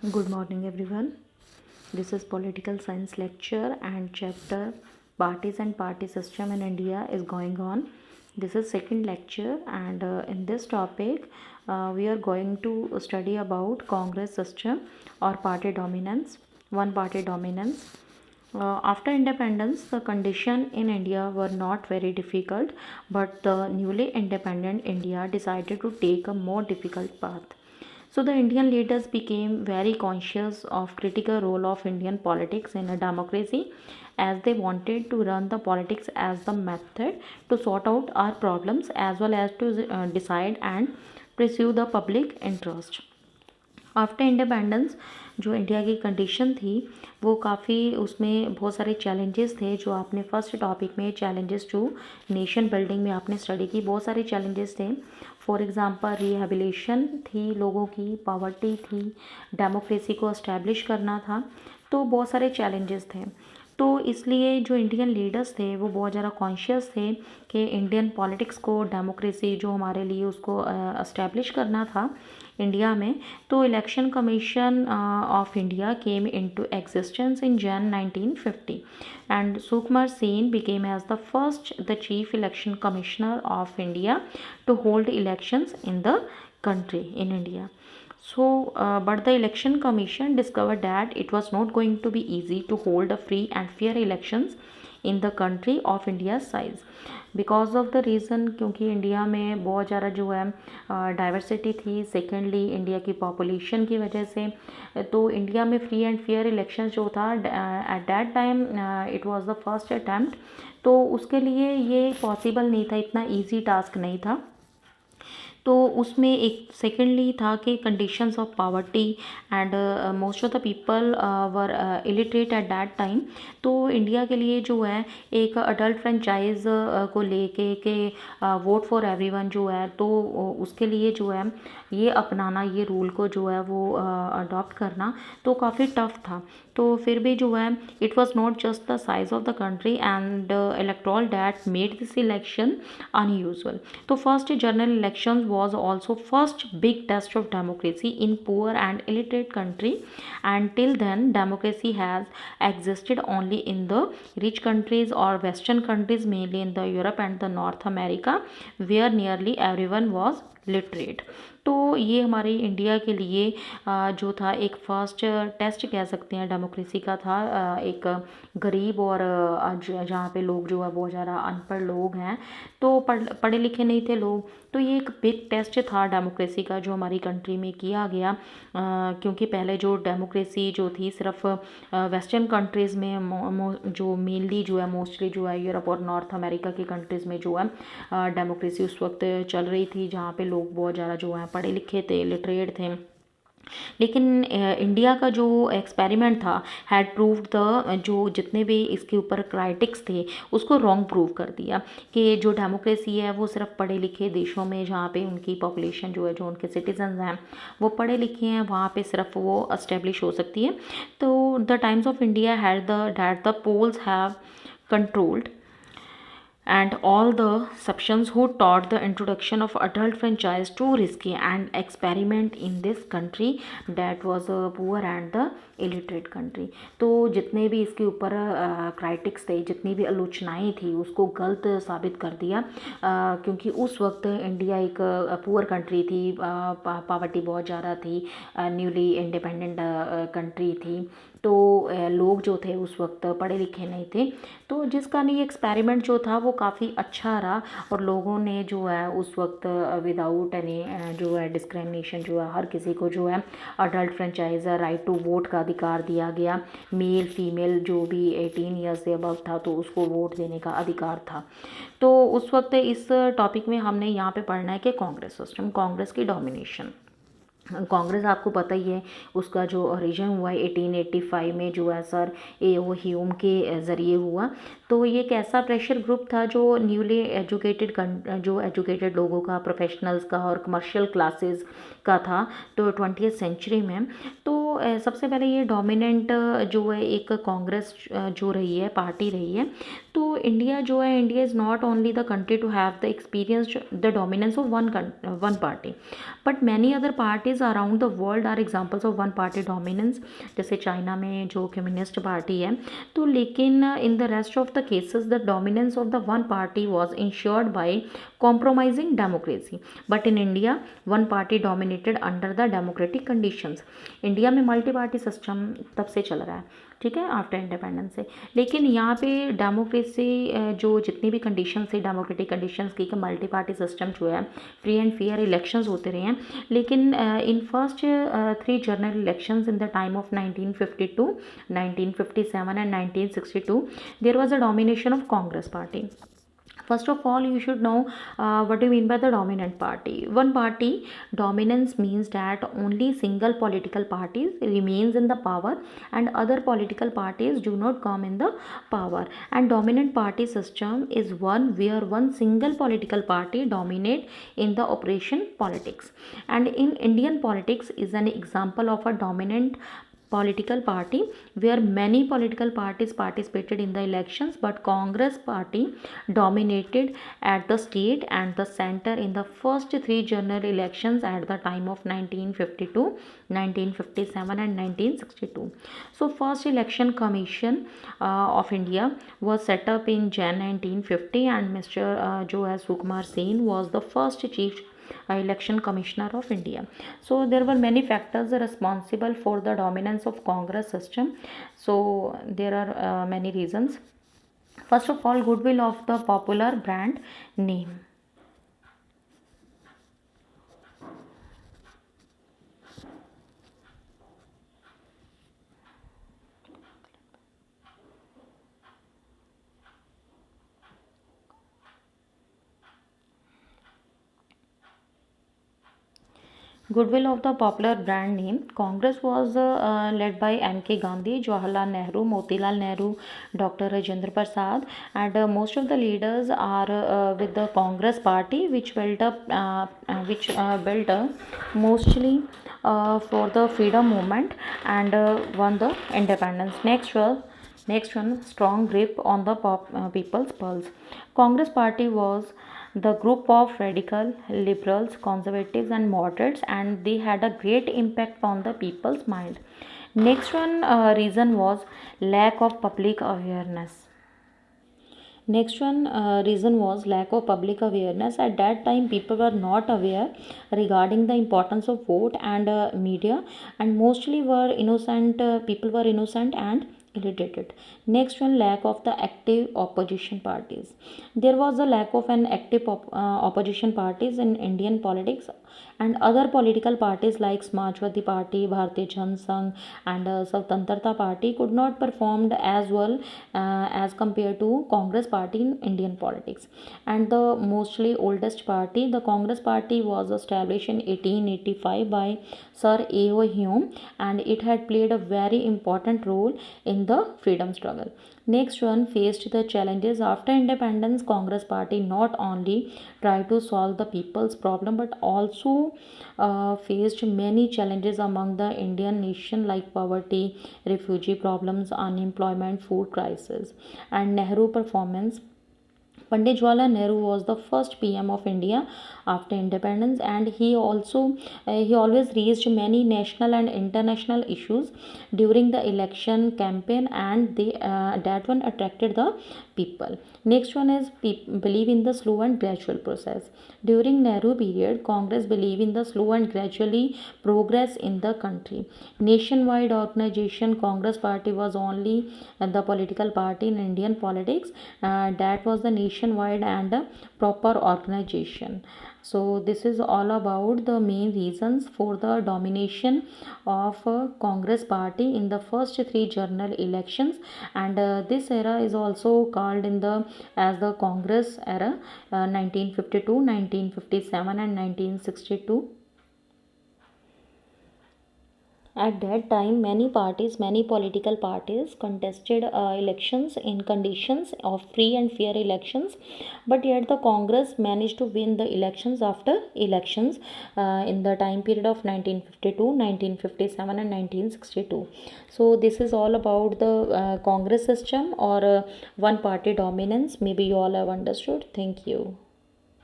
Good morning, everyone. This is political science lecture and chapter parties and party system in India is going on. This is second lecture, and in this topic, we are going to study about Congress system or party dominance, one party dominance. After independence, the condition in India were not very difficult, but the newly independent India decided to take a more difficult path. So the Indian leaders became very conscious of critical role of Indian politics in a democracy, as they wanted to run the politics as the method to sort out our problems as well as to decide and pursue the public interest. After independence जो India की condition थी वो काफ़ी, उसमें बहुत सारे challenges थे जो आपने फर्स्ट टॉपिक में चैलेंजेस टू नेशन बिल्डिंग में आपने स्टडी की। बहुत सारे चैलेंजेस थे। फॉर एग्जांपल रिहेबिलिटेशन थी, लोगों की पॉवर्टी थी, डेमोक्रेसी को इस्टेब्लिश करना था, तो बहुत सारे चैलेंजेस थे। तो इसलिए जो इंडियन लीडर्स थे वो बहुत ज़्यादा कॉन्शियस थे कि इंडियन पॉलिटिक्स को, डेमोक्रेसी जो हमारे लिए उसको इस्टेब्लिश करना था इंडिया में। तो election commission of India came into existence in Jan 1950 एंड Sukumar Sen became as the first the chief election commissioner of India to hold elections in the country in India. So, but the election commission discovered that it was not going to be easy to hold a free and fair elections in the country of India's size. Because of the reason, क्योंकि India में बहुत ज़्यादा जो है diversity थी, secondly India की population की वजह से, तो इंडिया में फ्री एंड फेयर इलेक्शन जो था at that time it was the first attempt, तो उसके लिए ये पॉसिबल नहीं था, इतना ईजी टास्क नहीं था। तो उसमें एक सेकेंडली था कि conditions of poverty and most of the people were illiterate at that time. तो इंडिया के लिए जो है एक अडल्ट फ्रेंचाइज को लेके के वोट फॉर एवरीवन जो है, तो उसके लिए जो है ये अपनाना, ये रूल को जो है वो अडॉप्ट करना तो काफ़ी टफ था। तो फिर भी जो है it was not just the size of the country and electoral that made this election unusual. तो first general election was also first big test of democracy in poor and illiterate country, and till then democracy has existed only in the rich countries or western countries, mainly in the Europe and the North America, where nearly everyone was literate. तो ये हमारे India के लिए जो था एक first test कह सकते हैं डेमोक्रेसी का था। एक गरीब और जहाँ पे लोग जो है बहुत ज़्यादा अनपढ़ लोग हैं, तो पढ़े लिखे नहीं थे लोग, तो ये एक बिग टेस्ट था डेमोक्रेसी का जो हमारी कंट्री में किया गया। क्योंकि पहले जो डेमोक्रेसी जो थी सिर्फ वेस्टर्न कंट्रीज़ में जो मेनली जो है मोस्टली जो है यूरोप और नॉर्थ अमेरिका की कंट्रीज़ में जो है डेमोक्रेसी उस वक्त चल रही थी, जहाँ पे लोग बहुत ज़्यादा जो है पढ़े लिखे थे, लिटरेट थे। लेकिन इंडिया का जो एक्सपेरिमेंट था हैड प्रूव्ड द, जो जितने भी इसके ऊपर क्राइटिक्स थे उसको रॉन्ग प्रूव कर दिया कि जो डेमोक्रेसी है वो सिर्फ पढ़े लिखे देशों में, जहाँ पे उनकी पॉपुलेशन जो है, जो उनके सिटीजन्स हैं वो पढ़े लिखे हैं, वहाँ पे सिर्फ वो एस्टेब्लिश हो सकती है। तो the Times of India had the polls have controlled and all the sections who taught the introduction of adult franchise too risky and experiment in this country that was a poor and the illiterate country। तो जितने भी इसके ऊपर क्राइटिक्स थे, जितनी भी आलोचनाएं थी, उसको गलत साबित कर दिया। क्योंकि उस वक्त इंडिया एक पुअर कंट्री थी, पॉवर्टी बहुत ज़्यादा थी, न्यूली इंडिपेंडेंट कंट्री थी, तो लोग जो थे उस वक्त पढ़े लिखे नहीं थे। तो जिस कारण ये एक्सपेरिमेंट जो था वो काफ़ी अच्छा रहा, और लोगों ने जो है उस वक्त विदाउट एनी जो है डिस्क्रिमिनेशन जो है हर किसी को जो है adult franchise right to vote का अधिकार दिया गया। मेल फीमेल जो भी 18 ईयर्स से अबव था तो उसको वोट देने का अधिकार था। तो उस वक्त इस टॉपिक में हमने यहाँ पे पढ़ना है कि कांग्रेस सिस्टम, कांग्रेस की डोमिनेशन। कांग्रेस आपको पता ही है, उसका जो ओरिजिन हुआ है 1885 में जो है सर ए.ओ. ह्यूम के ज़रिए हुआ। तो ये एक ऐसा प्रेशर ग्रुप था जो न्यूली एजुकेटेड जो एजुकेटेड लोगों का, प्रोफेशनल्स का और कमर्शियल क्लासेस का था, तो 20th सेंचुरी में। तो सबसे पहले ये डोमिनेंट जो है एक कांग्रेस जो रही है, पार्टी रही है। तो इंडिया जो है, India is not only the country to have the experience the dominance of one party, but many other parties around the world are examples of one party dominance. जैसे चाइना में जो communist party है, तो लेकिन in the rest of the cases the dominance of the one party was ensured by compromising democracy, but in India one party dominated under the democratic conditions। India में multi party system तब से चल रहा है, ठीक है, after independence से। लेकिन यहाँ पे डेमोक्रेसी जो जितनी भी कंडीशन थी, डेमोक्रेटिक कंडीशंस की, कि मल्टी पार्टी सिस्टम जो है, फ्री एंड फेयर इलेक्शंस होते रहे हैं। लेकिन in first 3 general elections in the time of 1952, 1957 and 1962 there was a domination of Congress party. First of all, you should know what do you mean by the dominant party. One party dominance means that only single political parties remains in the power and other political parties do not come in the power. And dominant party system is one where one single political party dominate in the operation politics. And in Indian politics is an example of a dominant political party where many political parties participated in the elections, but Congress party dominated at the state and the center in the first 3 general elections at the time of 1952, 1957 and 1962. So first election commission of India was set up in Jan 1950 and Mr. Jo S. Sukumar Sen was the first chief election commissioner of India. So there were many factors responsible for the dominance of Congress system. So there are many reasons. First of all, goodwill of the popular brand name. Goodwill of the popular brand name. Congress was led by M.K. Gandhi, Jawaharlal Nehru, Motilal Nehru, Dr. Rajendra Prasad, and most of the leaders are with the Congress party, which built up mostly for the freedom movement and won the independence. Next one, strong grip on the people's pulse. Congress party was the group of radical liberals, conservatives and moderates, and they had a great impact on the people's mind. Next one reason was lack of public awareness. Next one reason was lack of public awareness. At that time people were not aware regarding the importance of vote and media, and mostly were innocent, people were innocent and irritated. Next one, lack of the active opposition parties. There was a lack of an active opposition parties in Indian politics, and other political parties like Samajwadi Party, Bharatiya Janata Sangh and Swatantrata Party could not perform as well as compared to Congress party in Indian politics. And the mostly oldest party, the Congress party, was established in 1885 by Sir A.O. Hume, and it had played a very important role in the freedom struggle. Next one, faced the challenges after independence. Congress party not only tried to solve the people's problem but also faced many challenges among the Indian nation like poverty, refugee problems, unemployment, food crisis. And Nehru performance. Pandit Jawaharlal Nehru was the first PM of India after independence, and he always raised many national and international issues during the election campaign, and that one attracted the people. Next one is believe in the slow and gradual process. During Nehru period, Congress believed in the slow and gradually progress in the country. Nationwide organization, Congress party was only the political party in Indian politics that was the nationwide and a proper organization. So this is all about the main reasons for the domination of Congress party in the first 3 general elections, and this era is also called in the as the Congress era, 1952, 1957 and 1962. At that time, many political parties contested elections in conditions of free and fair elections, but yet the Congress managed to win the elections after elections in the time period of 1952, 1957, and 1962. So this is all about the Congress system or one party dominance. Maybe you all have understood. Thank you.